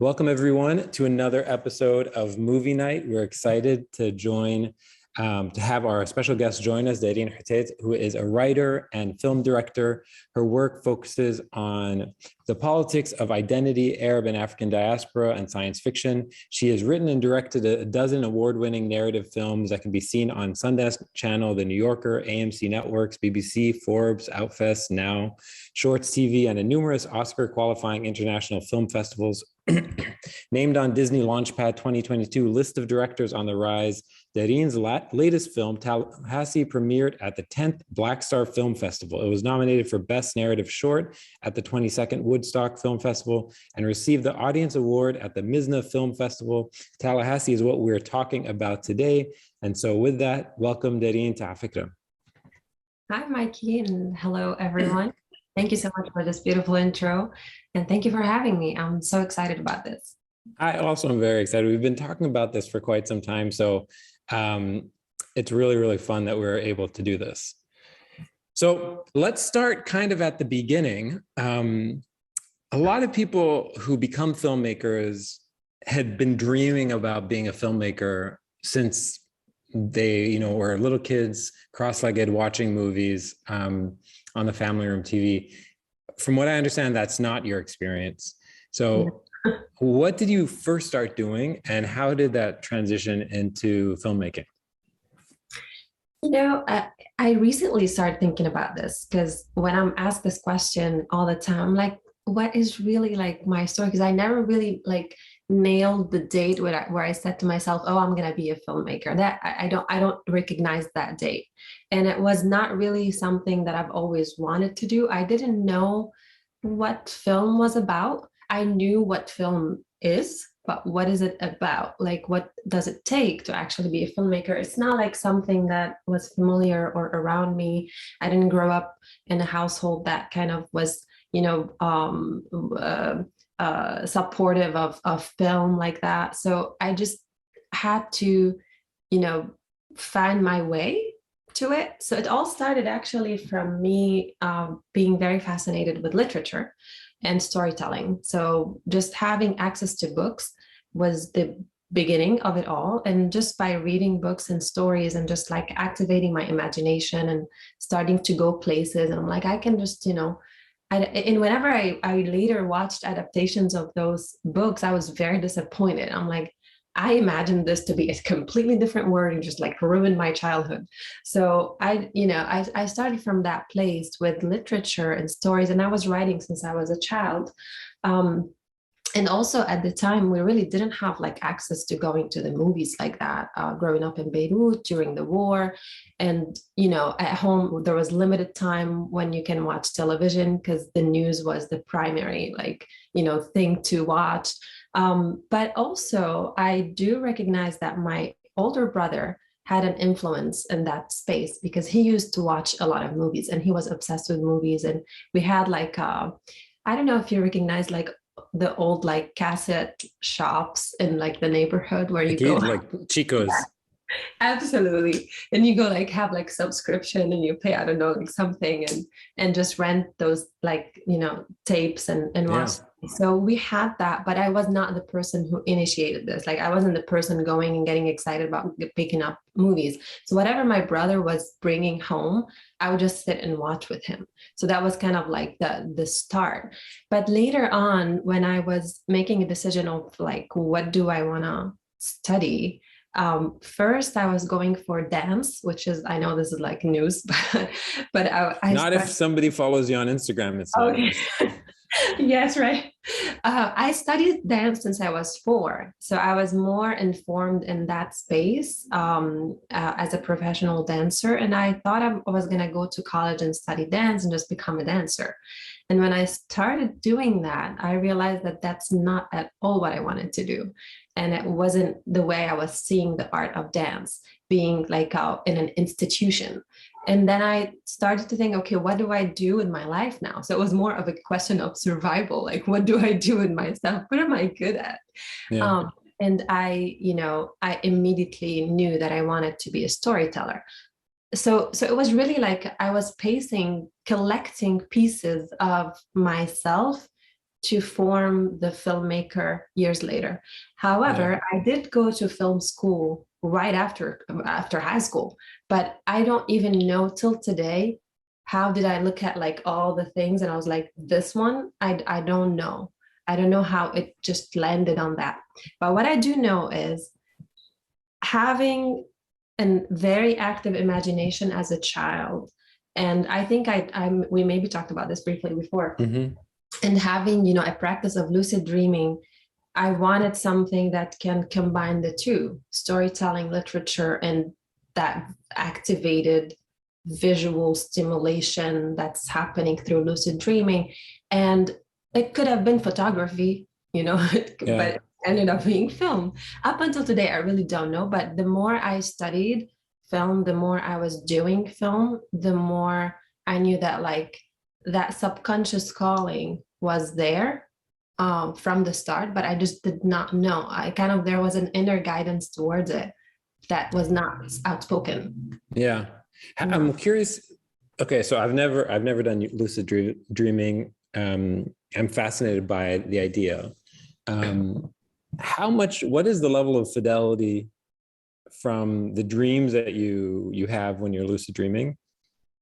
Welcome everyone to another episode of Movie Night. We're excited to have our special guest join us, Darine Hotait, who is a writer and film director. Her work focuses on the politics of identity, Arab and African diaspora, and science fiction. She has written and directed a dozen award-winning narrative films that can be seen on Sundance Channel, The New Yorker, AMC Networks, BBC, Forbes, Outfest, Now, Shorts TV, and in numerous Oscar-qualifying international film festivals. Named on Disney Launchpad 2022 list of directors on the rise, Darine's latest film, Tallahassee, premiered at the 10th Black Star Film Festival. It was nominated for Best Narrative Short at the 22nd Woodstock Film Festival and received the Audience Award at the Mizna Film Festival. Tallahassee is what we're talking about today. And so with that, welcome Darine to afikra. Hi, Mikey, and hello, everyone. Thank you so much for this beautiful intro, and thank you for having me. I'm so excited about this. I also am very excited. We've been talking about this for quite some time, so it's really, really fun that we're able to do this. So let's start kind of at the beginning. A lot of people who become filmmakers had been dreaming about being a filmmaker since they, were little kids, cross-legged, watching movies on the family room TV. From what I understand, that's not your experience. So what did you first start doing and how did that transition into filmmaking? I recently started thinking about this because when I'm asked this question all the time, I'm like, what is really like my story? Because I never really nailed the date where I said to myself, oh, I'm going to be a filmmaker. That I don't recognize that date. And it was not really something that I've always wanted to do. I didn't know what film was about. I knew what film is, but what is it about? Like, what does it take to actually be a filmmaker? It's not like something that was familiar or around me. I didn't grow up in a household that kind of was, supportive of film like that. So I just had to, find my way to it. So it all started actually from me being very fascinated with literature and storytelling. So just having access to books was the beginning of it all. And just by reading books and stories and just activating my imagination and starting to go places, and I'm like, I can just, and whenever I later watched adaptations of those books, I was very disappointed. I'm like, I imagined this to be a completely different word and just ruined my childhood. So I started from that place with literature and stories, and I was writing since I was a child. And also at the time, we really didn't have access to going to the movies like that, growing up in Beirut during the war. And, at home, there was limited time when you can watch television because the news was the primary, thing to watch. But also, I do recognize that my older brother had an influence in that space because he used to watch a lot of movies and he was obsessed with movies. And we had I don't know if you recognize the old cassette shops in the neighborhood where you go Chico's. Absolutely. And you go have subscription and you pay, I don't know, something and just rent those tapes and watch. Yeah. So we had that, but I was not the person who initiated this. I wasn't the person going and getting excited about picking up movies. So whatever my brother was bringing home, I would just sit and watch with him. So that was kind of the start. But later on, when I was making a decision of what do I want to study, first I was going for dance, which is, I know this is news, but I not if somebody follows you on Instagram. It's okay. Yes, right. I studied dance since I was 4. So I was more informed in that space as a professional dancer. And I thought I was going to go to college and study dance and just become a dancer. And when I started doing that, I realized that that's not at all what I wanted to do. And it wasn't the way I was seeing the art of dance, being in an institution. And then I started to think, okay, what do I do in my life now? So it was more of a question of survival. What do I do in myself? What am I good at? Yeah. And I immediately knew that I wanted to be a storyteller. So it was really I was collecting pieces of myself to form the filmmaker years later. However, I did go to film school right after high school, but I don't even know till today how did I look at like all the things and I was like, this one, I don't know. I don't know how it just landed on that. But what I do know is having a very active imagination as a child. And I think we maybe talked about this briefly before. Mm-hmm. And having, you know, a practice of lucid dreaming, I wanted something that can combine the two, storytelling, literature, and that activated visual stimulation that's happening through lucid dreaming. And it could have been photography, you know, but it ended up being film. Up until today, I really don't know. But the more I studied film, the more I was doing film, the more I knew that like that subconscious calling was there from the start, but I just did not know. There was an inner guidance towards it that was not outspoken. Yeah. I'm curious. Okay, so I've never done lucid dreaming. I'm fascinated by the idea. What is the level of fidelity from the dreams that you have when you're lucid dreaming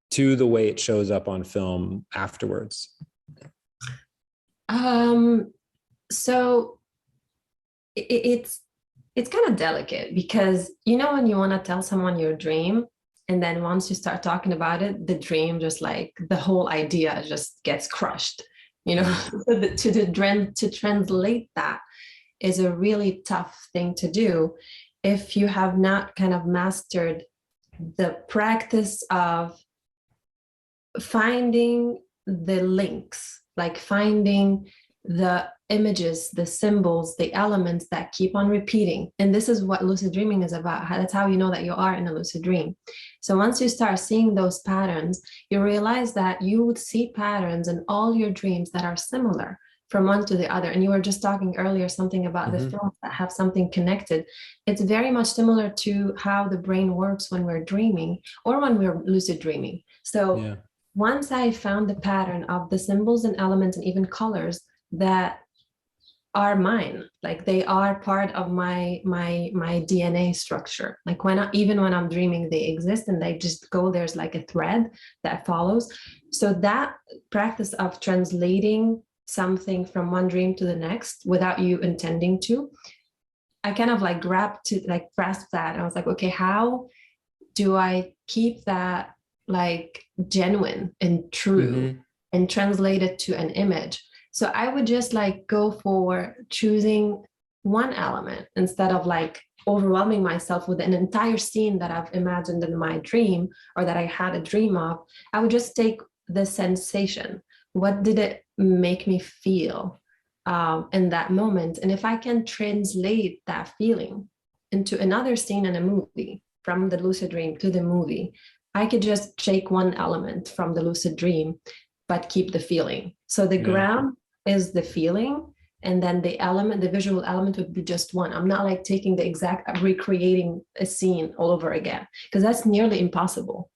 to the way it shows up on film afterwards? So it's kind of delicate because, you know, when you want to tell someone your dream, and then once you start talking about it, the dream just like the whole idea just gets crushed, you know. To translate that is a really tough thing to do if you have not kind of mastered the practice of finding the links, like finding the images, the symbols, the elements that keep on repeating. And this is what lucid dreaming is about. That's how you know that you are in a lucid dream. So once you start seeing those patterns, you realize that you would see patterns in all your dreams that are similar from one to the other. And you were just talking earlier something about the films that have something connected. It's very much similar to how the brain works when we're dreaming or when we're lucid dreaming. So once I found the pattern of the symbols and elements and even colors that are mine, like they are part of my DNA structure. Like even when I'm dreaming, they exist and they just go, there's like a thread that follows. So that practice of translating something from one dream to the next without you intending to, I kind of like grasp that. And I was like, okay, how do I keep that like genuine and true and translate it to an image? So I would just like go for choosing one element instead of like overwhelming myself with an entire scene that I've imagined in my dream or that I had a dream of. I would just take the sensation. What did it make me feel in that moment? And if I can translate that feeling into another scene in a movie, from the lucid dream to the movie, I could just take one element from the lucid dream, but keep the feeling. So the ground is the feeling, and then the visual element would be just one. I'm not like taking the exact, recreating a scene all over again, because that's nearly impossible.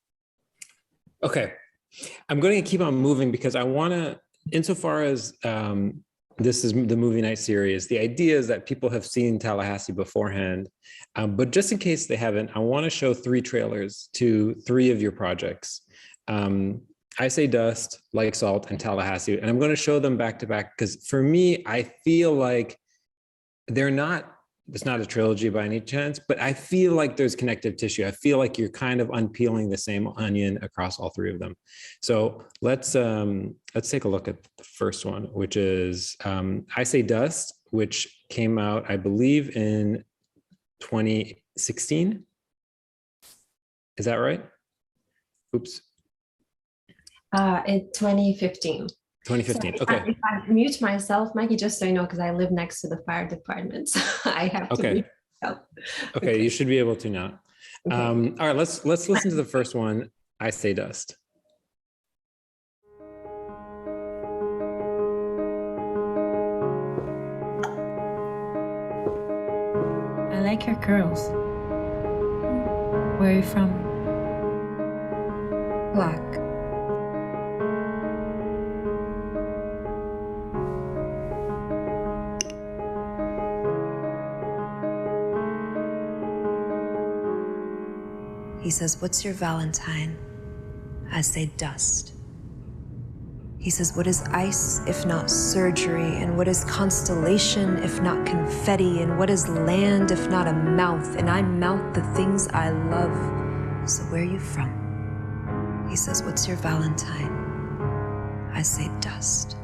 Okay. I'm going to keep on moving because I want to, insofar as this is the movie night series, the idea is that people have seen Tallahassee beforehand, but just in case they haven't, I want to show 3 trailers to 3 of your projects. I Say Dust, Like Salt, and Tallahassee. And I'm going to show them back to back because for me, I feel like it's not a trilogy by any chance, but I feel like there's connective tissue. I feel like you're kind of unpeeling the same onion across all 3 of them. So let's take a look at the first one, which is I Say Dust, which came out, I believe, in 2016. Is that right? Oops. In 2015. 2015. So okay. If I mute myself, Maggie, just so you know, because I live next to the fire department, so I have to mute myself. Okay, you should be able to now. Okay. All right, let's listen to the first one. I Say Dust. I like your curls. Where are you from? Black. He says, "What's your Valentine?" I say, "Dust." He says, "What is ice if not surgery? And what is constellation if not confetti? And what is land if not a mouth? And I mouth the things I love. So where are you from?" He says, "What's your Valentine?" I say, "Dust."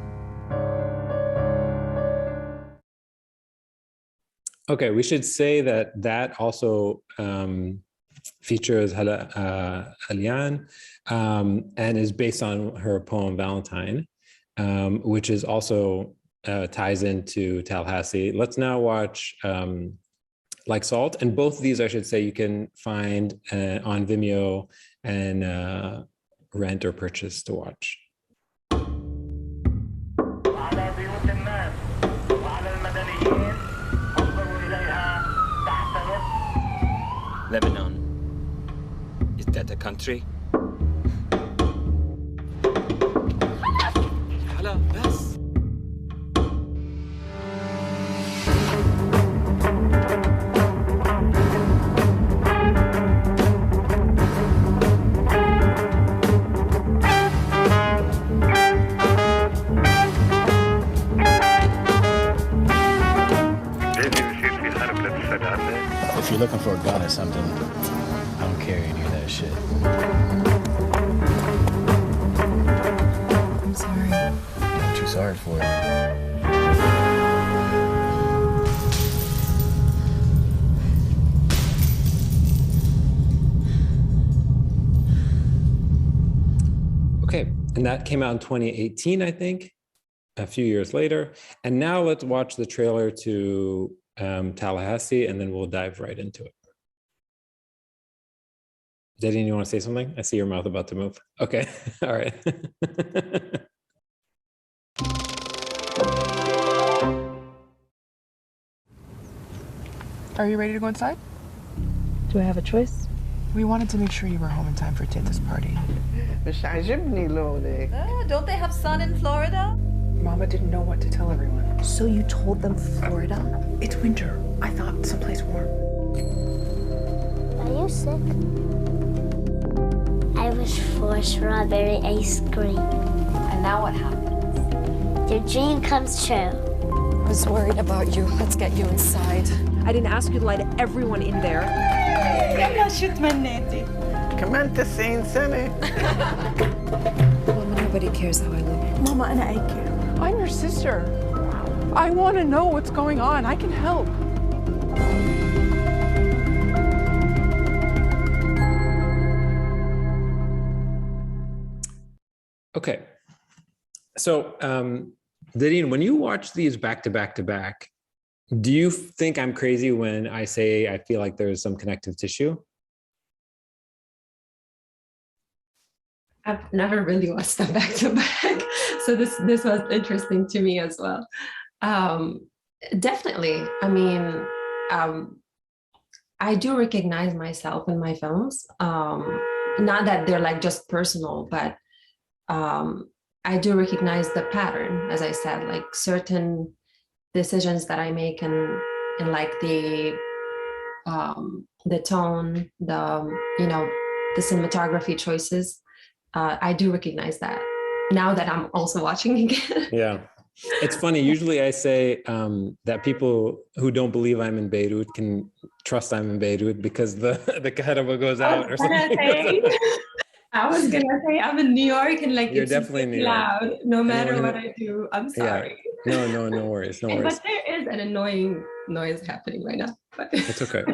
Okay, we should say that also features Hala Alian and is based on her poem Valentine, which is also ties into Tallahassee. Let's now watch Like Salt. And both of these, I should say, you can find on Vimeo and rent or purchase to watch. Lebanon. Is that a country? Hello, bas. If you're looking for a gun or something, I don't carry any of that shit. I'm sorry. I'm too sorry for it. Okay, and that came out in 2018, I think, a few years later. And now let's watch the trailer to Tallahassee, and then we'll dive right into it. Darine, you want to say something? I see your mouth about to move. Okay, all right. Are you ready to go inside? Do I have a choice? We wanted to make sure you were home in time for Tita's party. Don't they have sun in Florida? Mama didn't know what to tell everyone. So you told them Florida? It's winter. I thought someplace warm. Are you sick? I wish for strawberry ice cream. And now what happens? Your dream comes true. I was worried about you. Let's get you inside. I didn't ask you to lie to everyone in there. Mama, nobody cares how I look. Mama, I'm your sister. I want to know what's going on. I can help. Okay, so Darine, when you watch these back to back to back, do you think I'm crazy when I say I feel like there's some connective tissue? I've never really watched them back to back, so this was interesting to me as well. Definitely, I mean, I do recognize myself in my films. Not that they're like just personal, but I do recognize the pattern, as I said, like certain decisions that I make and like the tone, the cinematography choices. I do recognize that now that I'm also watching again. Yeah, it's funny. Usually I say that people who don't believe I'm in Beirut can trust I'm in Beirut because the kahraba goes out or something. I was gonna say I'm in New York and like You're it's definitely in New York. loud no matter what I do. I'm sorry. Yeah. No worries. No worries. But there is an annoying noise happening right now. But it's okay.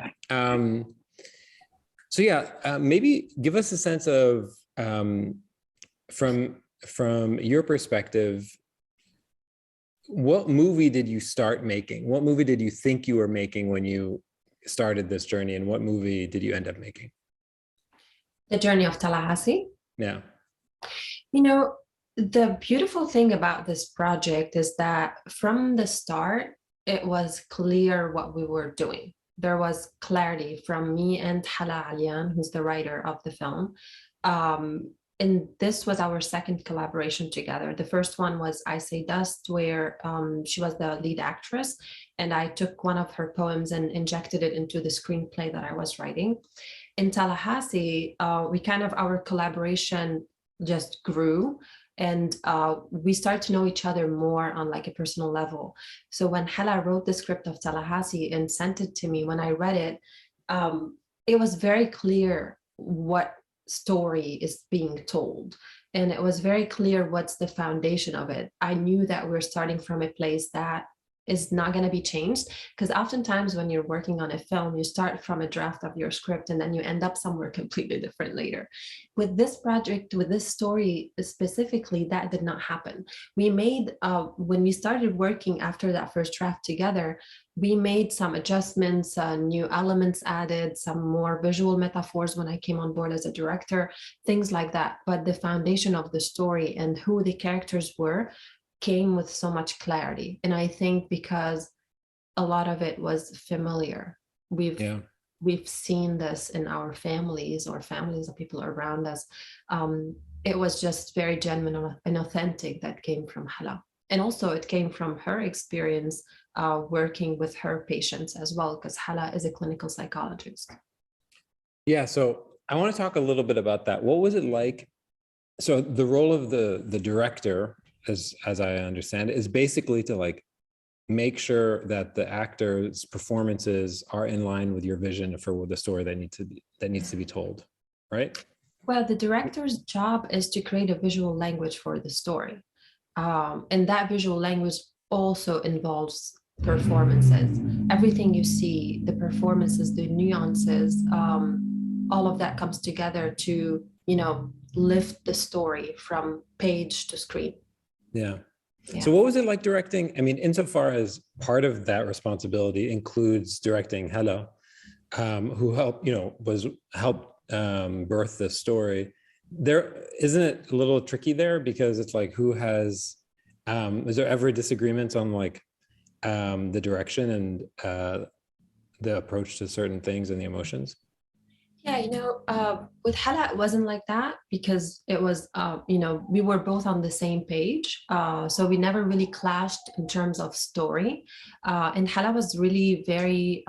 So yeah, maybe give us a sense of from your perspective, what movie did you start making? What movie did you think you were making when you started this journey, and what movie did you end up making? The Journey of Tallahassee. Yeah. You know, the beautiful thing about this project is that from the start, it was clear what we were doing. There was clarity from me and Hala Alian, who's the writer of the film. and this was our second collaboration together. The first one was I Say Dust, where she was the lead actress, and I took one of her poems and injected it into the screenplay that I was writing. In Tallahassee, our collaboration just grew, and we started to know each other more on like a personal level. So when Hala wrote the script of Tallahassee and sent it to me, when I read it, it was very clear what story is being told, and it was very clear what's the foundation of it. I knew that we're starting from a place that is not going to be changed, because oftentimes when you're working on a film, you start from a draft of your script and then you end up somewhere completely different later. With this project, with this story specifically, that did not happen. We made, when we started working after that first draft together, we made some adjustments, new elements added, some more visual metaphors when I came on board as a director, things like that. But the foundation of the story and who the characters were came with so much clarity. And I think because a lot of it was familiar. We've seen this in our families or families of people around us. It was just very genuine and authentic that came from Hala. And also it came from her experience working with her patients as well, because Hala is a clinical psychologist. Yeah, so I want to talk a little bit about that. What was it like? So the role of the director, as I understand it, is basically to like make sure that the actors' performances are in line with your vision for the story that needs to be told, right? Well, the director's job is to create a visual language for the story. And that visual language also involves performances. Everything you see, the performances, the nuances, all of that comes together to, lift the story from page to screen. Yeah. So what was it like directing? I mean, insofar as part of that responsibility includes directing Hala, who helped birth the story. There isn't it a little tricky there, because it's like, who has, is there ever disagreements on like the direction and the approach to certain things and the emotions? Yeah, with Hala, it wasn't like that, because it was, we were both on the same page. So we never really clashed in terms of story. And Hala was really very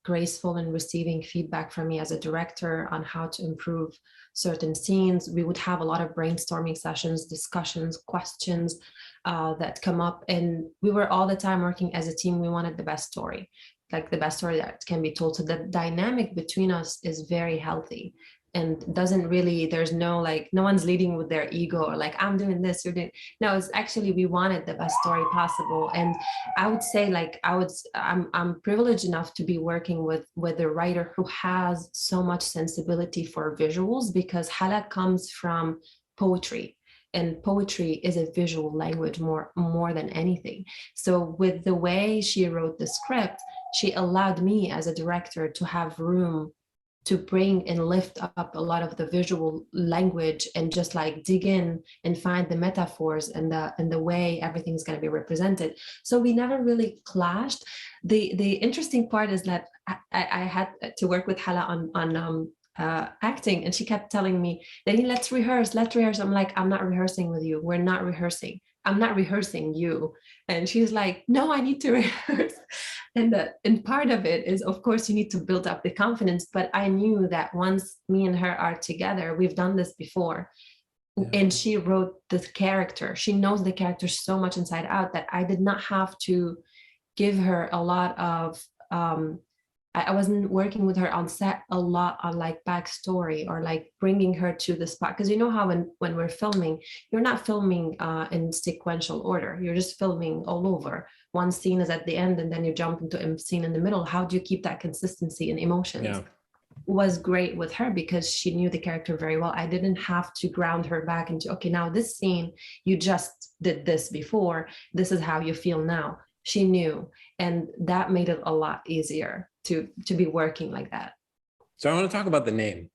graceful in receiving feedback from me as a director on how to improve certain scenes. We would have a lot of brainstorming sessions, discussions, questions that come up. And we were all the time working as a team. We wanted the best story. Like the best story that can be told. So the dynamic between us is very healthy, and doesn't really, there's no one's leading with their ego or like, I'm doing this, you're doing. No, it's actually, we wanted the best story possible. And I would say I'm privileged enough to be working with a writer who has so much sensibility for visuals, because Hala comes from poetry. And poetry is a visual language more than anything. So with the way she wrote the script, she allowed me as a director to have room to bring and lift up a lot of the visual language and just like dig in and find the metaphors and the way everything's going to be represented. So we never really clashed. The interesting part is that I had to work with Hala on acting, and she kept telling me, Darine, let's rehearse. I'm like, I'm not rehearsing with you. We're not rehearsing. I'm not rehearsing you. And she's like, no, I need to rehearse. And part of it is, of course, you need to build up the confidence. But I knew that once me and her are together, we've done this before. Yeah. And she wrote the character. She knows the character so much inside out that I did not have to give her a lot of I wasn't working with her on set a lot on like backstory or like bringing her to the spot. Because you know how when we're filming, you're not filming in sequential order. You're just filming all over. One scene is at the end and then you jump into a scene in the middle. How do you keep that consistency in emotions? Yeah. Was great with her because she knew the character very well. I didn't have to ground her back into, okay, now this scene, you just did this before. This is how you feel now. She knew, and that made it a lot easier to be working like that. So I want to talk about the name.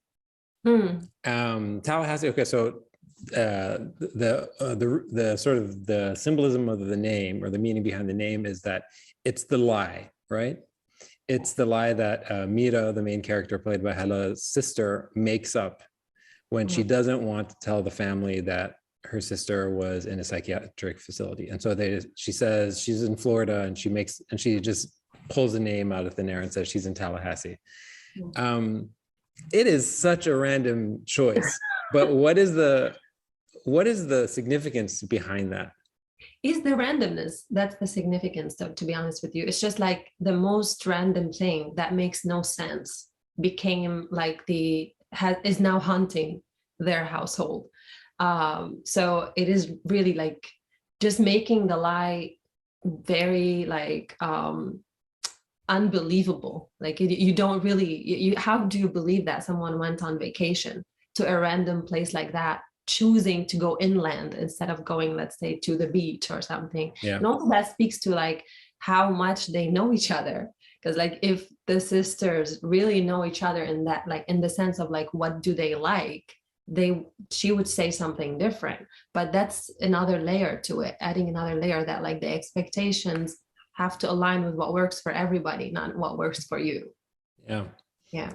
Tallahassee. Okay, so the sort of the symbolism of the name, or the meaning behind the name, is that it's the lie, right? It's the lie that Mira, the main character played by Hala's sister, makes up when she doesn't want to tell the family that her sister was in a psychiatric facility. And so she says she's in Florida, and she just pulls a name out of thin air and says she's in Tallahassee. It is such a random choice, but what is the significance behind that? Is the randomness. That's the significance, though, to be honest with you. It's just like the most random thing that makes no sense became like is now haunting their household. So it is really like just making the lie very like unbelievable. Like you don't really, how do you believe that someone went on vacation to a random place like that, choosing to go inland instead of going, let's say, to the beach or something? Yeah. And also that speaks to like how much they know each other. Because like if the sisters really know each other in that, like in the sense of like, what do they like? She would say something different, but that's another layer to it, adding another layer that like the expectations have to align with what works for everybody, not what works for you. Yeah.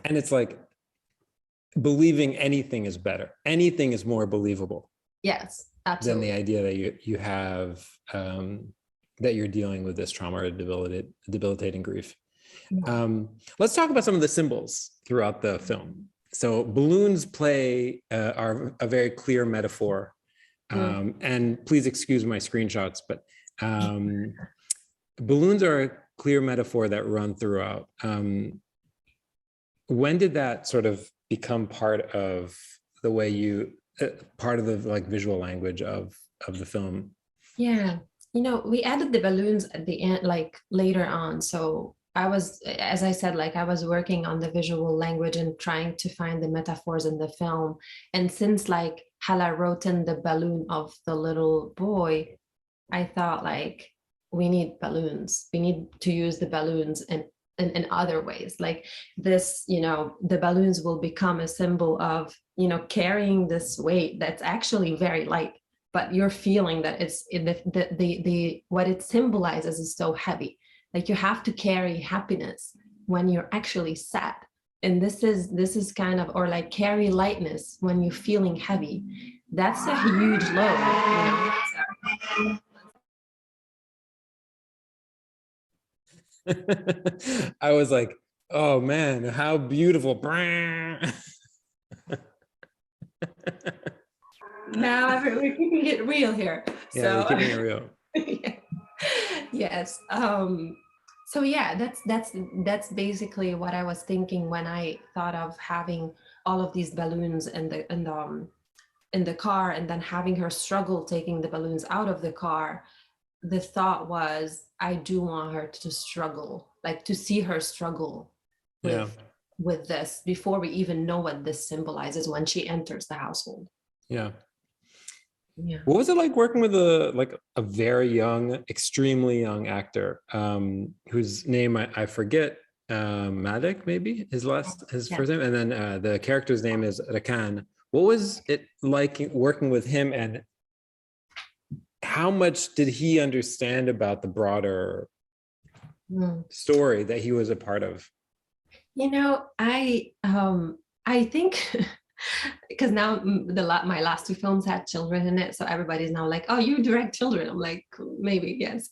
And it's like believing anything is better. Anything is more believable. Yes, absolutely. Than the idea that you have that you're dealing with this trauma or debilitating grief. Yeah. Let's talk about some of the symbols throughout the film. So balloons are a very clear metaphor. And please excuse my screenshots, but balloons are a clear metaphor that run throughout. When did that sort of become part of the way part of the like visual language of the film? Yeah, we added the balloons at the end, like later on. So I was, as I said, like I was working on the visual language and trying to find the metaphors in the film. And since like Hala wrote in the balloon of the little boy, I thought like, we need balloons. We need to use the balloons in other ways. Like this, the balloons will become a symbol of, carrying this weight that's actually very light, but you're feeling that it's what it symbolizes is so heavy. Like you have to carry happiness when you're actually sad. And this is kind of, or like carry lightness when you're feeling heavy. That's a huge load, I was like, oh man, how beautiful. Now we're keeping it real here. Yeah, we're keeping it real. Yeah. Yes. So yeah, that's basically what I was thinking when I thought of having all of these balloons in the car, and then having her struggle taking the balloons out of the car. The thought was, I do want her to struggle, like to see her struggle with this before we even know what this symbolizes when she enters the household. Yeah. What was it like working with a very young, extremely young actor, whose name I forget, Malik, maybe his first name, and then the character's name is Rakan. What was it like working with him, and how much did he understand about the broader story that he was a part of? I think because now my last two films had children in it, so everybody's now like, oh, you direct children. I'm like, maybe, yes.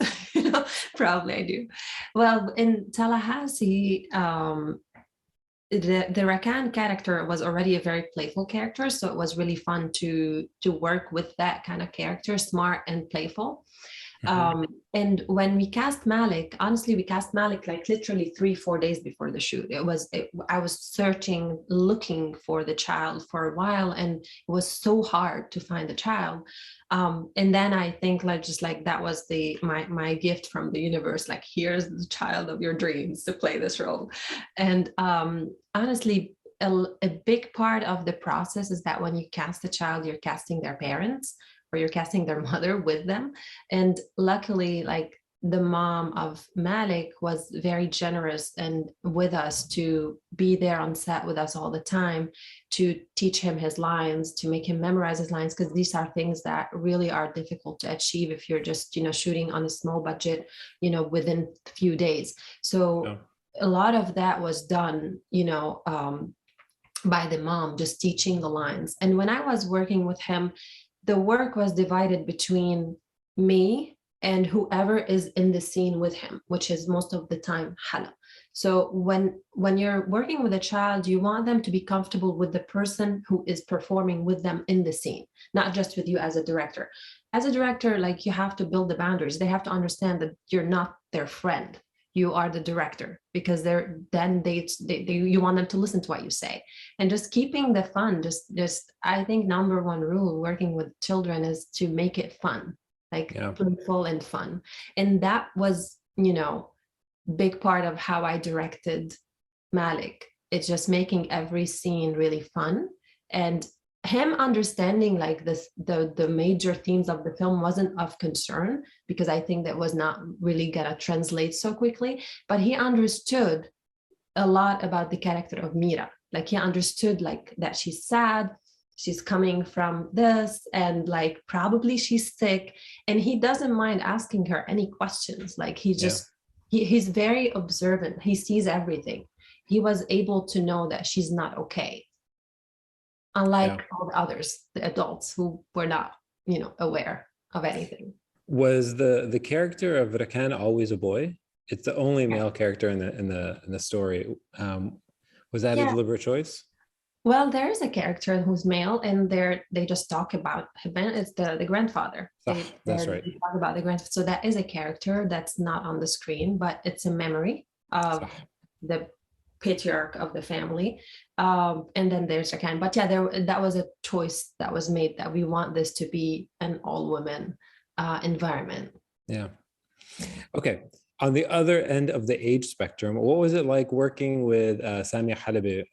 Probably I do. Well, in Tallahassee, the Rakan character was already a very playful character, so it was really fun to work with that kind of character, smart and playful. And when we cast Malik, honestly, we cast Malik like literally 3-4 days before the shoot. I was looking for the child for a while, and it was so hard to find the child. And then I think that was my gift from the universe. Like, here's the child of your dreams to play this role. And honestly, a big part of the process is that when you cast a child, you're casting their parents, or you're casting their mother with them. And luckily, like, the mom of Malik was very generous and with us to be there on set with us all the time, to teach him his lines, to make him memorize his lines, because these are things that really are difficult to achieve if you're just, shooting on a small budget, within a few days. So a lot of that was done, by the mom, just teaching the lines. And when I was working with him, the work was divided between me and whoever is in the scene with him, which is most of the time Hala. So when you're working with a child, you want them to be comfortable with the person who is performing with them in the scene, not just with you as a director. As a director, like, you have to build the boundaries. They have to understand that you're not their friend. You are the director, because you want them to listen to what you say. And just keeping the fun, just I think number one rule working with children is to make it fun, like playful and fun. And that was, big part of how I directed Malik. It's just making every scene really fun, and him understanding like this, the major themes of the film wasn't of concern, because I think that was not really gonna translate so quickly, but he understood a lot about the character of Mira. Like, he understood like that she's sad, she's coming from this, and like probably she's sick, and he doesn't mind asking her any questions. Like, he's very observant. He sees everything. He was able to know that she's not okay, unlike all the others, the adults who were not, aware of anything. Was the character of Rakan always a boy? It's the only male character in the story. Was that a deliberate choice? Well, there is a character who's male, and they just talk about him. It's the grandfather. That's right. They talk about the grandfather. So that is a character that's not on the screen, but it's a memory of the patriarch of the family. And then there's Rakan. But that was a choice that was made, that we want this to be an all-women environment. Yeah. Okay. On the other end of the age spectrum, what was it like working with Samia Halabi,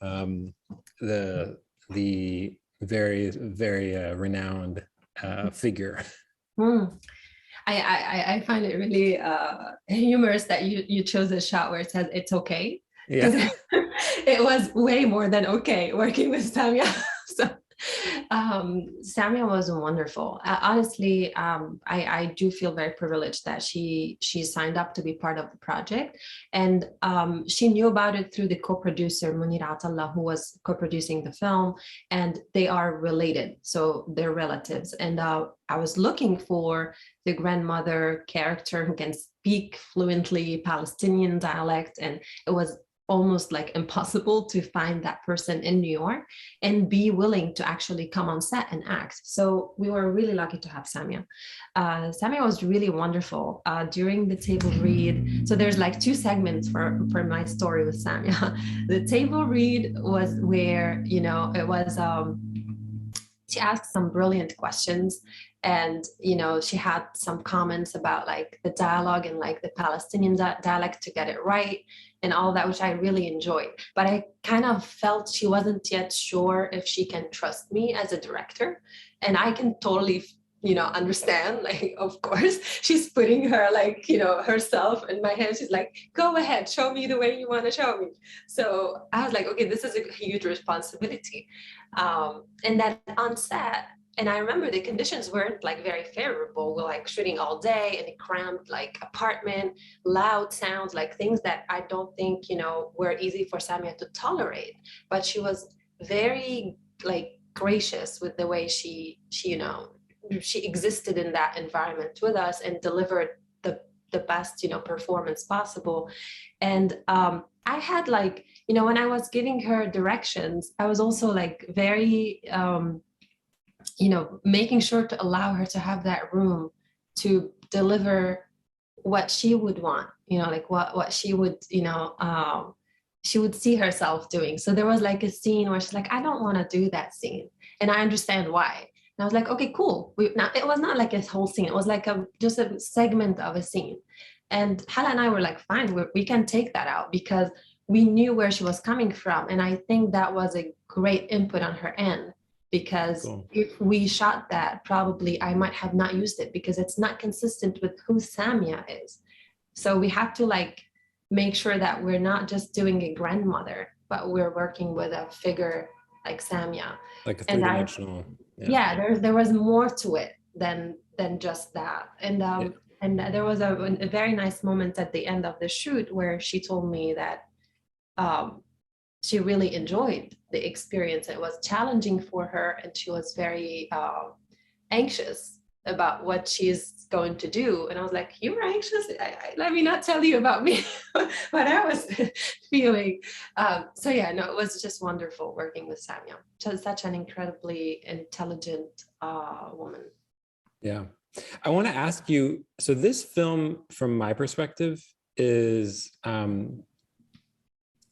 the very, very renowned figure? I find it really humorous that you chose a shot where it says it's okay. Yeah. It was way more than okay working with Samia. So Samia was wonderful. Honestly, I do feel very privileged that she signed up to be part of the project, and she knew about it through the co-producer Munir Atallah, who was co-producing the film, and they are related, so they're relatives. And I was looking for the grandmother character who can speak fluently Palestinian dialect, and it was almost like impossible to find that person in New York and be willing to actually come on set and act. So we were really lucky to have Samia. Samia was really wonderful during the table read. So there's like two segments for my story with Samia. The table read was where, it was, she asked some brilliant questions, and she had some comments about like the dialogue and like the Palestinian dialect to get it right and all that, which I really enjoyed. But I kind of felt she wasn't yet sure if she can trust me as a director, and I can totally understand. Like, of course she's putting her herself in my hands. She's like, go ahead, show me the way you want to show me. So I was like, okay, this is a huge responsibility. And then on set, and I remember the conditions weren't like very favorable. We're like shooting all day in a cramped like apartment, loud sounds, like things that I don't think, were easy for Samia to tolerate. But she was very like gracious with the way she existed in that environment with us and delivered the best, performance possible. And I had like, when I was giving her directions, I was also like very, making sure to allow her to have that room to deliver what she would want, like what she would, she would see herself doing. So there was like a scene where she's like, I don't want to do that scene. And I understand why. And I was like, okay, cool. Now it was not like a whole scene. It was like just a segment of a scene. And Hala and I were like, fine, we can take that out, because we knew where she was coming from. And I think that was a great input on her end, because if we shot that, probably I might have not used it, because it's not consistent with who Samia is. So we have to like make sure that we're not just doing a grandmother, but we're working with a figure like Samia. Like a three-dimensional. There was more to it than just that. And and there was a very nice moment at the end of the shoot where she told me that she really enjoyed the experience. It was challenging for her, and she was very anxious about what she's going to do. And I was like, you were anxious? Let me not tell you about me, what I was feeling. So yeah, no, it was just wonderful working with Samia. She's such an incredibly intelligent woman. Yeah. I want to ask you, so this film, from my perspective, is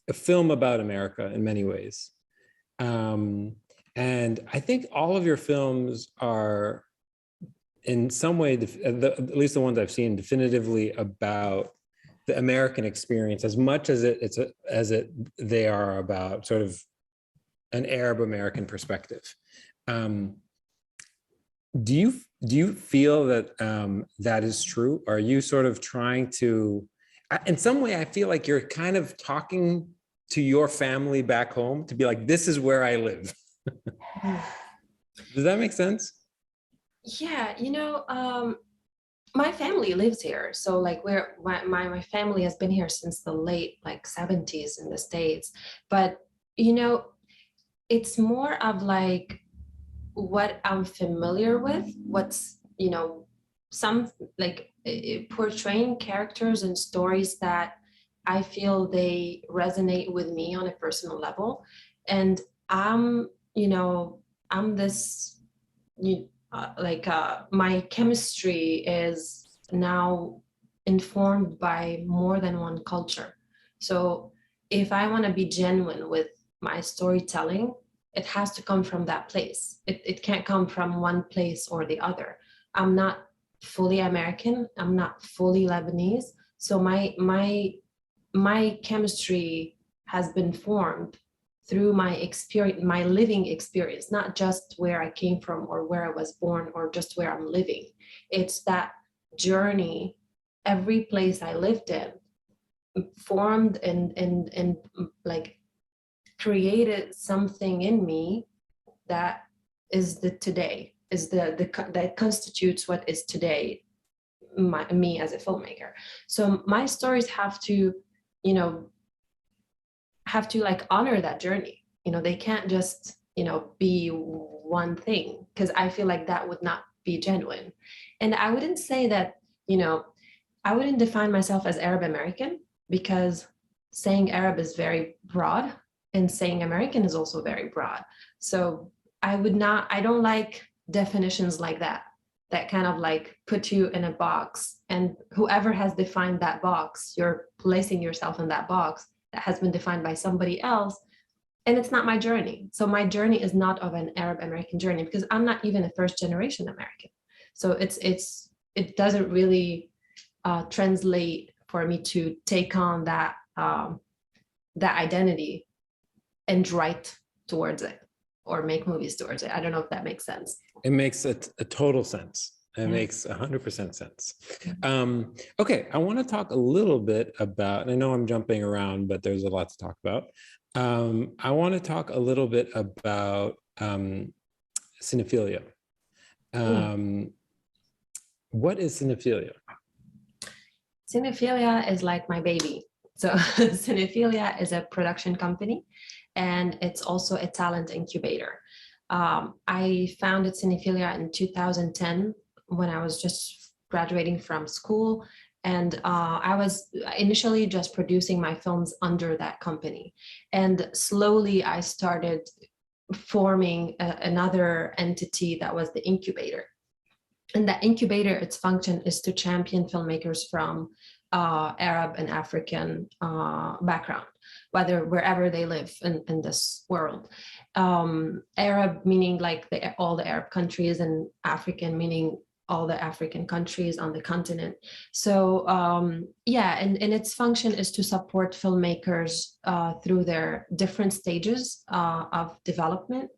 a film about America in many ways. And I think all of your films are in some way, at least the ones I've seen, definitively about the American experience as much as they are about sort of an Arab American perspective. Do you feel that that is true? Are you sort of trying to, in some way, I feel like you're kind of talking to your family back home to be like, this is where I live. Does that make sense? Yeah, my family lives here. So like my family has been here since the late like 70s in the States. But, it's more of like what I'm familiar with, what's, some like portraying characters and stories that I feel they resonate with me on a personal level. And I'm this, my chemistry is now informed by more than one culture. So if I want to be genuine with my storytelling, it has to come from that place. It can't come from one place or the other. I'm not fully American. I'm not fully Lebanese. So my chemistry has been formed through my experience, my living experience, not just where I came from or where I was born or just where I'm living. It's that journey. Every place I lived in formed and like created something in me that is the today, is that constitutes what is today, me as a filmmaker. So my stories have to like honor that journey. They can't just be one thing, because I feel like that would not be genuine. And I wouldn't say that I wouldn't define myself as Arab American, because saying Arab is very broad and saying American is also very broad. So I don't like definitions like that kind of like put you in a box, and whoever has defined that box, you're placing yourself in that box that has been defined by somebody else, and it's not my journey. So my journey is not of an Arab American journey, because I'm not even a first generation American. So it doesn't really translate for me to take on that identity and write towards it or make movies towards it. I don't know if that makes sense. It makes a total sense. It makes 100% sense. Okay, I want to talk a little bit about, and I know I'm jumping around, but there's a lot to talk about. I want to talk a little bit about Cinephilia. What is Cinephilia? Cinephilia is like my baby. So Cinephilia is a production company, and it's also a talent incubator. I founded Cinephilia in 2010 when I was just graduating from school. And I was initially just producing my films under that company. And slowly I started forming another entity that was the incubator. And that incubator, its function is to champion filmmakers from Arab and African background, wherever they live in this world. Arab meaning like all the Arab countries, and African meaning all the African countries on the continent. So and its function is to support filmmakers through their different stages of development,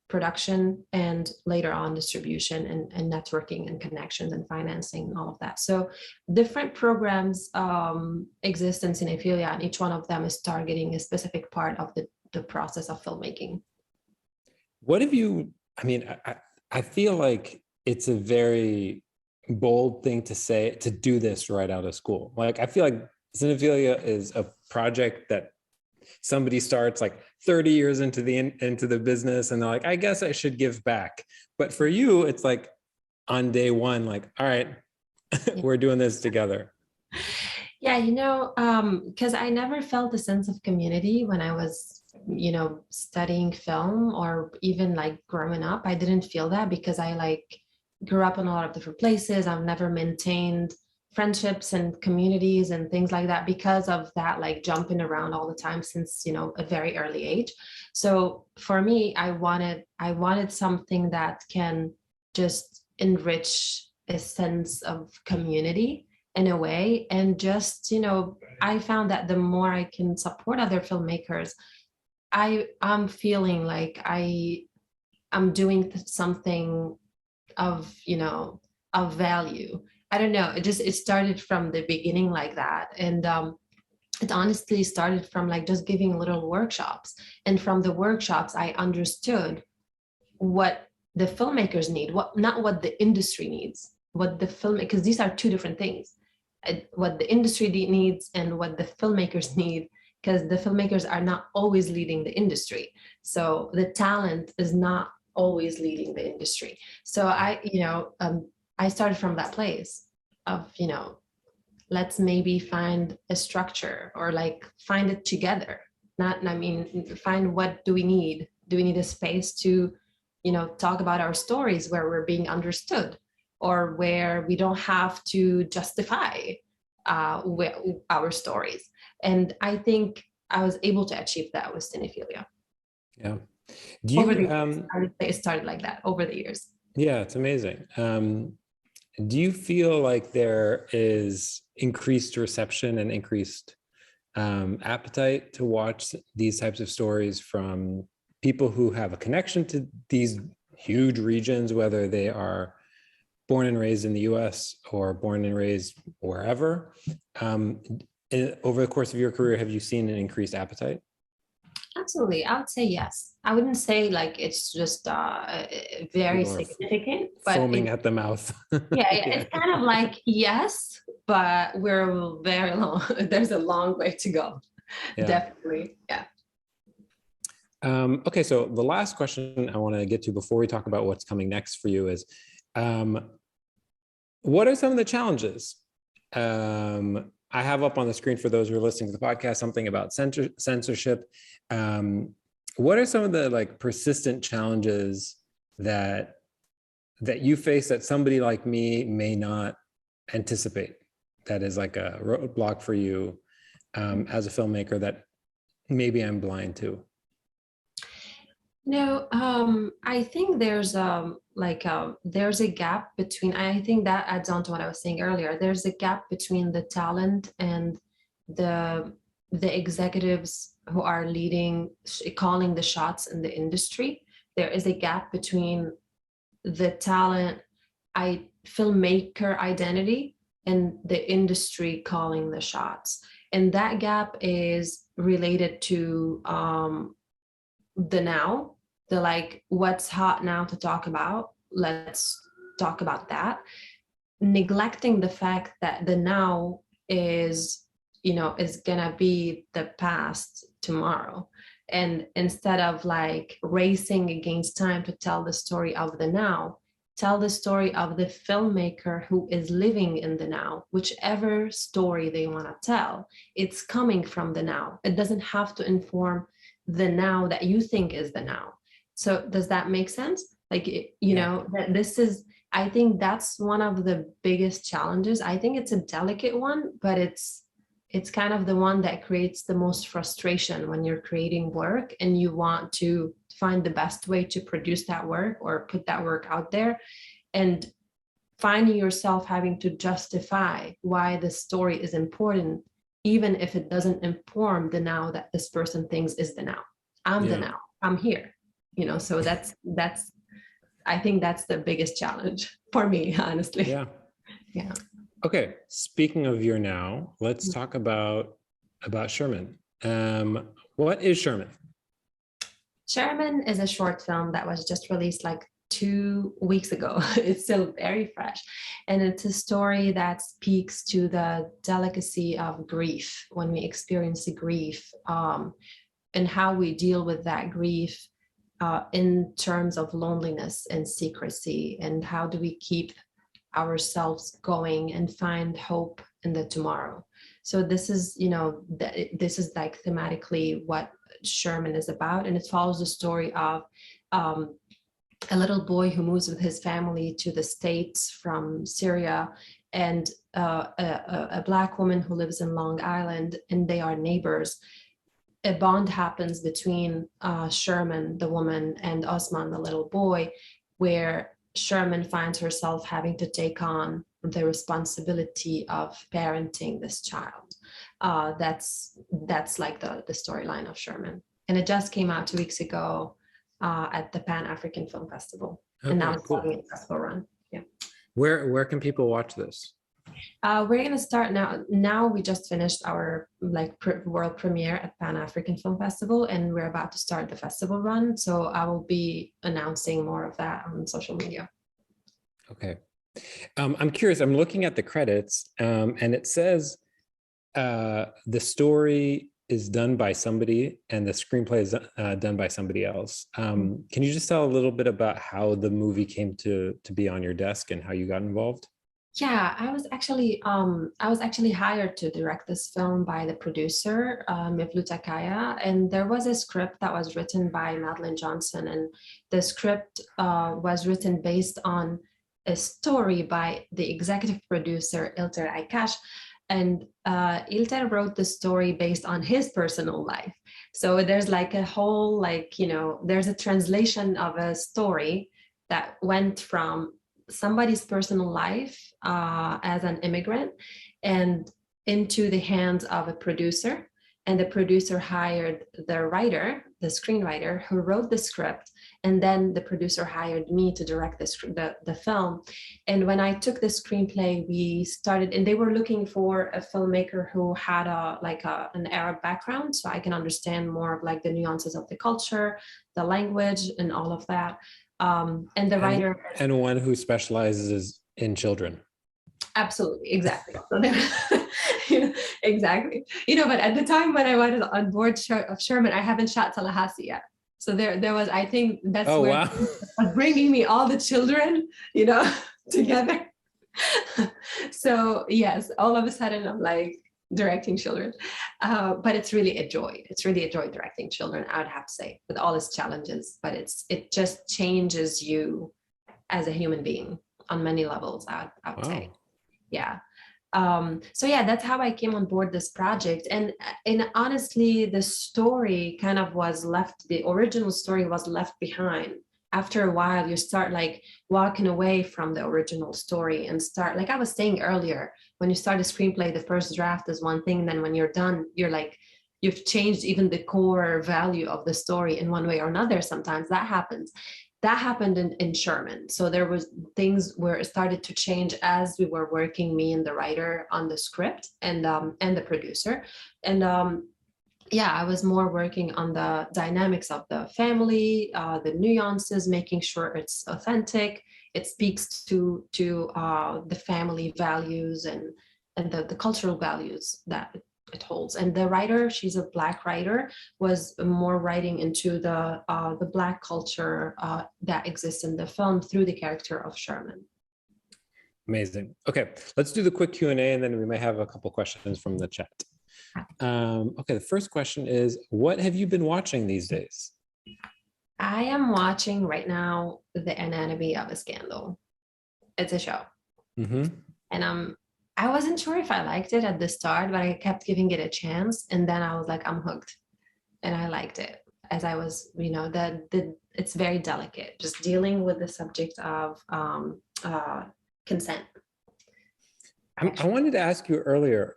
production, and later on distribution and networking and connections and financing and all of that. So different programs exist in Cinephilia, and each one of them is targeting a specific part of the process of filmmaking. What have you, I feel like it's a very bold thing to say, to do this right out of school. Like, I feel like Cinephilia is a project that somebody starts like 30 years into the business and they're like, I guess I should give back. But for you, it's like on day one, like, all right, we're doing this together. Yeah, because I never felt a sense of community when I was, studying film or even like growing up. I didn't feel that because I like grew up in a lot of different places. I've never maintained friendships and communities and things like that because of that, like jumping around all the time since, a very early age. So for me, I wanted something that can just enrich a sense of community in a way. And just, I found that the more I can support other filmmakers, I'm feeling like I'm doing something of, of value. I don't know. It started from the beginning like that. And it honestly started from like just giving little workshops. And from the workshops, I understood what the filmmakers need, not what the industry needs, because these are two different things. What the industry needs and what the filmmakers need, because the filmmakers are not always leading the industry. So the talent is not always leading the industry. So I started from that place of, let's maybe find a structure or like find it together. Find what do we need? Do we need a space to, talk about our stories where we're being understood, or where we don't have to justify our stories? And I think I was able to achieve that with Cinephilia. Yeah. It started like that over the years. Yeah, it's amazing. Do you feel like there is increased reception and increased appetite to watch these types of stories from people who have a connection to these huge regions, whether they are born and raised in the US or born and raised wherever? Over the course of your career, have you seen an increased appetite? Absolutely. I would say yes. I wouldn't say like it's just very significant, but foaming at the mouth. Yeah, it's kind of like yes, but we're very long. There's a long way to go. Yeah. Definitely. Yeah. Okay, so the last question I want to get to before we talk about what's coming next for you is, what are some of the challenges? I have up on the screen for those who are listening to the podcast something about censorship. What are some of the like persistent challenges that you face that somebody like me may not anticipate, that is like a roadblock for you as a filmmaker that maybe I'm blind to? No, I think there's a gap between, I think that adds on to what I was saying earlier. There's a gap between the talent and the executives who are calling the shots in the industry. There is a gap between the talent, filmmaker identity, and the industry calling the shots. And that gap is related to the now, the like, what's hot now to talk about? Let's talk about that. Neglecting the fact that the now is gonna be the past tomorrow. And instead of like racing against time to tell the story of the now, tell the story of the filmmaker who is living in the now. Whichever story they want to tell, it's coming from the now. It doesn't have to inform the now that you think is the now. So does that make sense? Like, that this is, I think that's one of the biggest challenges. I think it's a delicate one, but it's kind of the one that creates the most frustration when you're creating work and you want to find the best way to produce that work or put that work out there, and finding yourself having to justify why the story is important, even if it doesn't inform the now that this person thinks is the now. I'm the now, I'm here, so that's, I think that's the biggest challenge for me, honestly. Yeah. Yeah. Okay. Speaking of your now, let's talk about Sherman. What is Sherman? Sherman is a short film that was just released like 2 weeks ago. It's still very fresh. And it's a story that speaks to the delicacy of grief when we experience the grief, and how we deal with that grief in terms of loneliness and secrecy, and how do we keep ourselves going and find hope in the tomorrow. So this is, this is like thematically what Sherman is about, and it follows the story of a little boy who moves with his family to the States from Syria, and a Black woman who lives in Long Island, and they are neighbors. A bond happens between Sherman, the woman, and Osman, the little boy, where Sherman finds herself having to take on the responsibility of parenting this child. That's like the storyline of Sherman. And it just came out 2 weeks ago at the Pan-African Film Festival. Okay, and now it's cool. having a festival run. Yeah. Where can people watch this? We're gonna start now. Now we just finished our world premiere at Pan-African Film Festival, and we're about to start the festival run. So I will be announcing more of that on social media. Okay. I'm curious, I'm looking at the credits, and it says the story is done by somebody and the screenplay is done by somebody else. Can you just tell a little bit about how the movie came to be on your desk and how you got involved? Yeah, I was actually hired to direct this film by the producer, Mevlut Akaya, and there was a script that was written by Madeline Johnson, and the script was written based on a story by the executive producer, Ilter Aykash, and Ilter wrote the story based on his personal life. So there's like a whole, there's a translation of a story that went from somebody's personal life as an immigrant and into the hands of a producer. And the producer hired the writer, the screenwriter, who wrote the script. And then the producer hired me to direct the film. And when I took the screenplay, we started, and they were looking for a filmmaker who had an Arab background, so I can understand more of like the nuances of the culture, the language, and all of that. And the writer, and one who specializes in children. Absolutely, exactly. So exactly. But at the time when I was on board of Sherman, I haven't shot Tallahassee yet. So there was, I think that's where wow. was bringing me all the children, together. So yes, all of a sudden I'm like directing children, but it's really a joy. It's really a joy directing children, I would have to say, with all its challenges. But it just changes you as a human being on many levels, I would say. Yeah. So yeah, that's how I came on board this project. And honestly, the story kind of the original story was left behind. After a while, you start like walking away from the original story and start, like I was saying earlier, when you start a screenplay, the first draft is one thing. Then when you're done, you're like, you've changed even the core value of the story in one way or another. Sometimes that happens. That happened in Sherman. So there was things where it started to change as we were working, me and the writer, on the script and the producer. And yeah, I was more working on the dynamics of the family, the nuances, making sure it's authentic. It speaks to the family values and the cultural values that it holds. And the writer, she's a Black writer, was more writing into the Black culture that exists in the film through the character of Sherman. Amazing. Okay, let's do the quick Q&A, and then we may have a couple questions from the chat. Okay, the first question is, what have you been watching these days? I am watching right now The Anatomy of a Scandal. It's a show. And I wasn't sure if I liked it at the start, but I kept giving it a chance. And then I was like, I'm hooked. And I liked it. As I was, it's very delicate, just dealing with the subject of consent. I wanted to ask you earlier,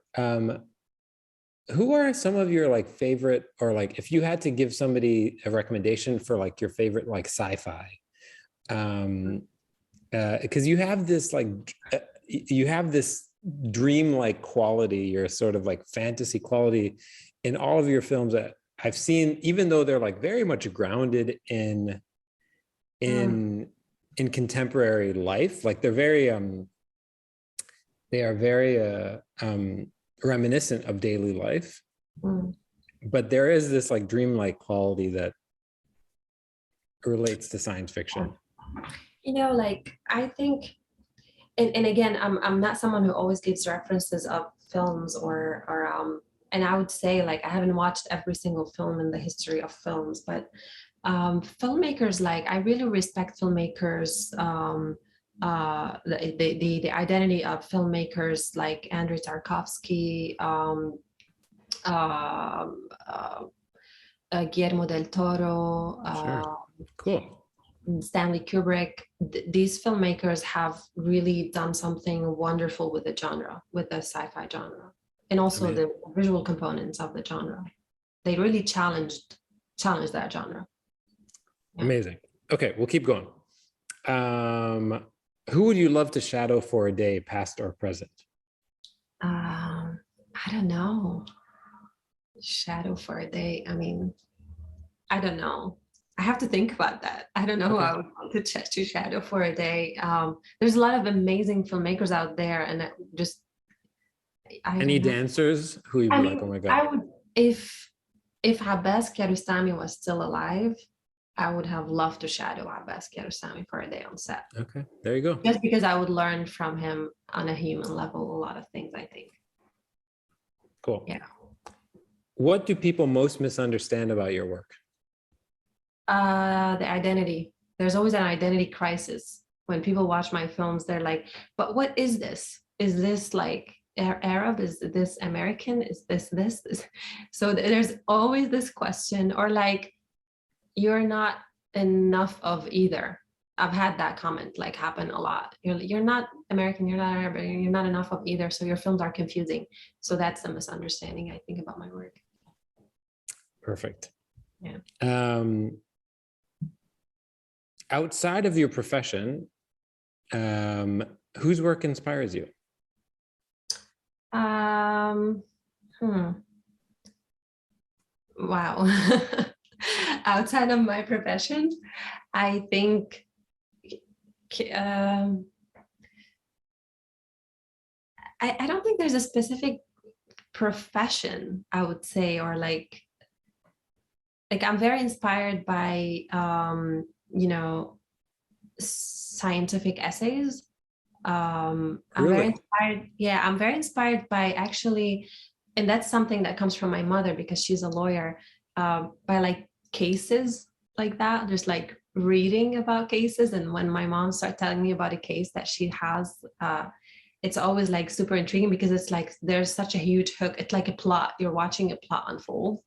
who are some of your favorite, or if you had to give somebody a recommendation for your favorite sci-fi, because you have this dream-like quality, your sort of fantasy quality in all of your films that I've seen, even though they're very much grounded in in contemporary life. Like they are very reminiscent of daily life, but there is this like dreamlike quality that relates to science fiction. You know, like I think, and again, I'm not someone who always gives references of films or and I would say like I haven't watched every single film in the history of films, but filmmakers, like I really respect filmmakers, the identity of filmmakers like Andrei Tarkovsky, Guillermo del Toro, Sure. Cool. Stanley Kubrick. These filmmakers have really done something wonderful with the genre, with the sci-fi genre, and also the visual components of the genre. They really challenged that genre. Yeah. Amazing. Okay, we'll keep going. Who would you love to shadow for a day, past or present? I don't know. Shadow for a day. I mean, I don't know. I have to think about that. I don't know who I would want to shadow for a day. There's a lot of amazing filmmakers out there, and any dancers who you'd be like, oh my God. I would, if Abbas Kiarostami was still alive, I would have loved to shadow Abbas Kiarostami for a day on set. Okay, there you go. Just because I would learn from him on a human level a lot of things, I think. Cool. Yeah. What do people most misunderstand about your work? The identity. There's always an identity crisis. When people watch my films, they're like, but what is this? Is this like Arab? Is this American? Is this? So there's always this question, or like, you're not enough of either. I've had that comment like happen a lot. You're not American, you're not Arab, you're not enough of either. So your films are confusing. So that's the misunderstanding, I think, about my work. Perfect. Yeah. Outside of your profession, whose work inspires you? Wow. Outside of my profession, I think I don't think there's a specific profession, I would say, or like I'm very inspired by you know, scientific essays. I'm very inspired. Yeah, I'm very inspired by actually, and that's something that comes from my mother because she's a lawyer, by like cases like that. There's like reading about cases, and when my mom started telling me about a case that she has, it's always like super intriguing because it's like there's such a huge hook. It's like a plot. You're watching a plot unfold.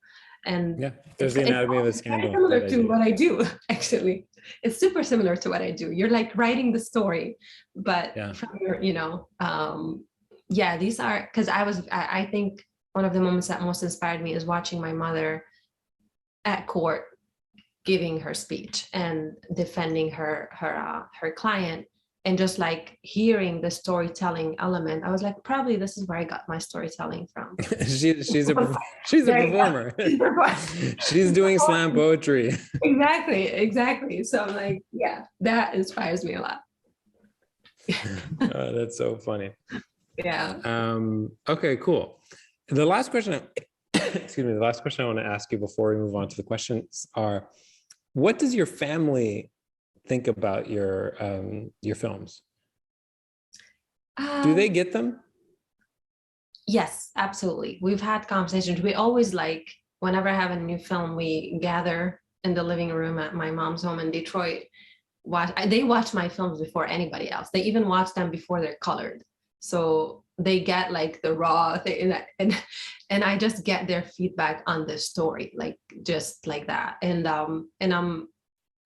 And yeah, there's the anatomy of the scandal. Similar to what I do, actually. It's super similar to what I do. You're like writing the story, but from your, you know, yeah, these are, because I think one of the moments that most inspired me is watching my mother at court giving her speech and defending her client, and just like hearing the storytelling element. I was like, probably this is where I got my storytelling from. she's a performer. She's doing slam poetry. Exactly. So I'm like, yeah, that inspires me a lot. That's so funny. Yeah. Okay, cool. The last question, excuse me, the last question I want to ask you before we move on to the questions are, what does your family think about your films? Do they get them? Yes, absolutely. We've had conversations. We always like, whenever I have a new film, we gather in the living room at my mom's home in Detroit. They watch my films before anybody else. They even watch them before they're colored. So they get like the raw thing, and I just get their feedback on the story, like just like that. And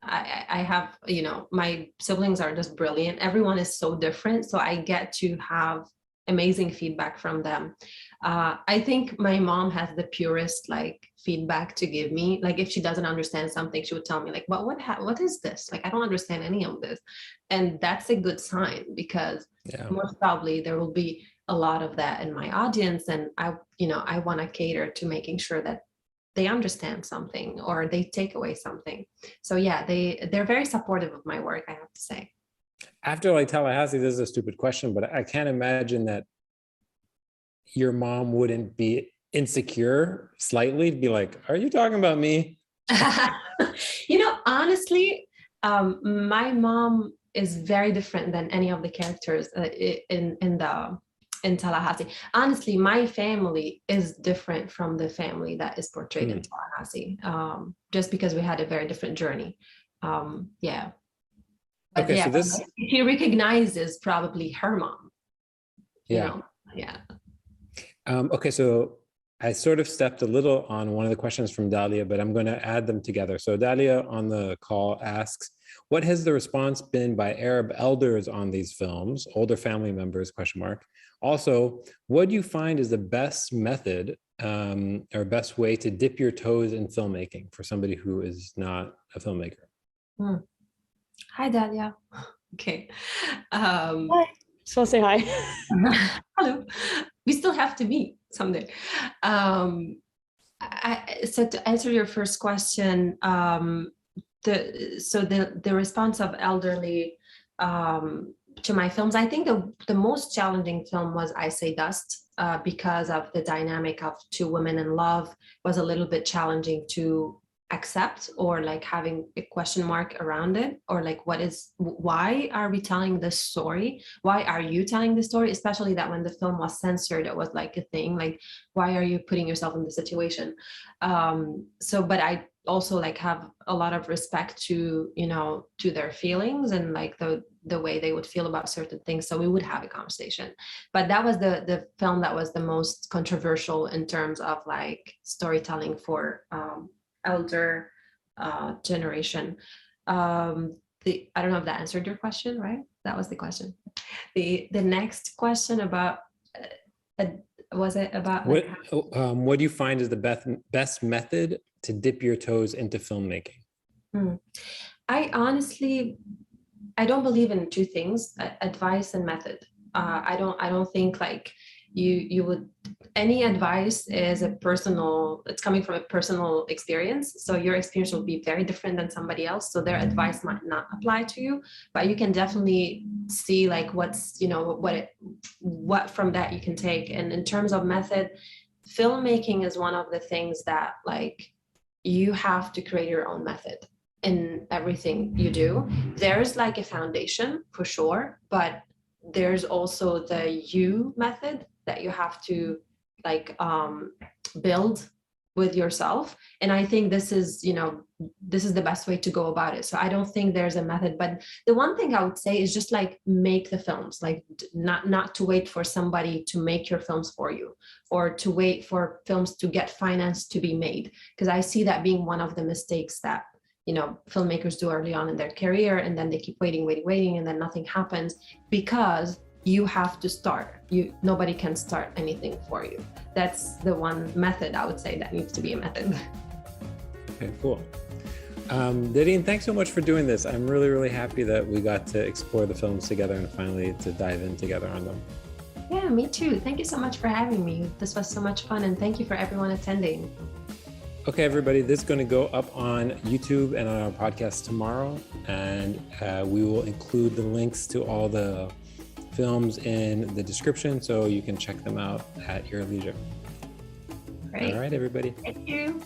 I have, you know, my siblings are just brilliant. Everyone is so different. So I get to have amazing feedback from them. I think my mom has the purest like feedback to give me. Like if she doesn't understand something, she would tell me like, what is this? Like, I don't understand any of this. And that's a good sign, because most probably there will be a lot of that in my audience. And I want to cater to making sure that they understand something or they take away something. So yeah, they're very supportive of my work, I have to say. After like Tallahassee, this is a stupid question, but I can't imagine that your mom wouldn't be insecure slightly, be like, are you talking about me? Honestly, my mom is very different than any of the characters in Tallahassee. Honestly, my family is different from the family that is portrayed in Tallahassee, just because we had a very different journey. Yeah. But okay, yeah, so this he recognizes probably her mom. Yeah. Yeah. Okay, so I sort of stepped a little on one of the questions from Dahlia, but I'm going to add them together. So Dahlia on the call asks, what has the response been by Arab elders on these films, older family members, ? Also, what do you find is the best method or best way to dip your toes in filmmaking for somebody who is not a filmmaker? Hi, Dahlia. Okay. Hi. Just want to say hi. Hello. We still have to meet someday. So to answer your first question, the response of elderly to my films, I think the most challenging film was I Say Dust, because of the dynamic of two women in love was a little bit challenging to accept, or like having a question mark around it, or like why are we telling this story? Why are you telling this story? Especially that when the film was censored, it was like a thing, like, why are you putting yourself in this situation? But I also like have a lot of respect to their feelings and like the way they would feel about certain things, so we would have a conversation. But that was the film that was the most controversial in terms of like storytelling for elder generation. I don't know if that answered your question, right? That was the question. The next question about was it about what do you find is the best method to dip your toes into filmmaking? I don't believe in two things: advice and method. I don't think like you would, any advice is it's coming from a personal experience. So your experience will be very different than somebody else. So their advice might not apply to you, but you can definitely see like what from that you can take. And in terms of method, filmmaking is one of the things that like you have to create your own method in everything you do. There's like a foundation for sure, but there's also the you method that you have to like build with yourself. And I think this is the best way to go about it. So I don't think there's a method, but the one thing I would say is just like make the films, like not to wait for somebody to make your films for you, or to wait for films to get financed to be made. Because I see that being one of the mistakes that filmmakers do early on in their career, and then they keep waiting, and then nothing happens because you have to start. Nobody can start anything for you. That's the one method I would say that needs to be a method. Okay, cool. Darine, thanks so much for doing this. I'm really, really happy that we got to explore the films together and finally to dive in together on them. Yeah, me too. Thank you so much for having me. This was so much fun, and thank you for everyone attending. Okay, everybody, this is going to go up on YouTube and on our podcast tomorrow, and we will include the links to all the films in the description so you can check them out at your leisure. Great. All right, everybody. Thank you.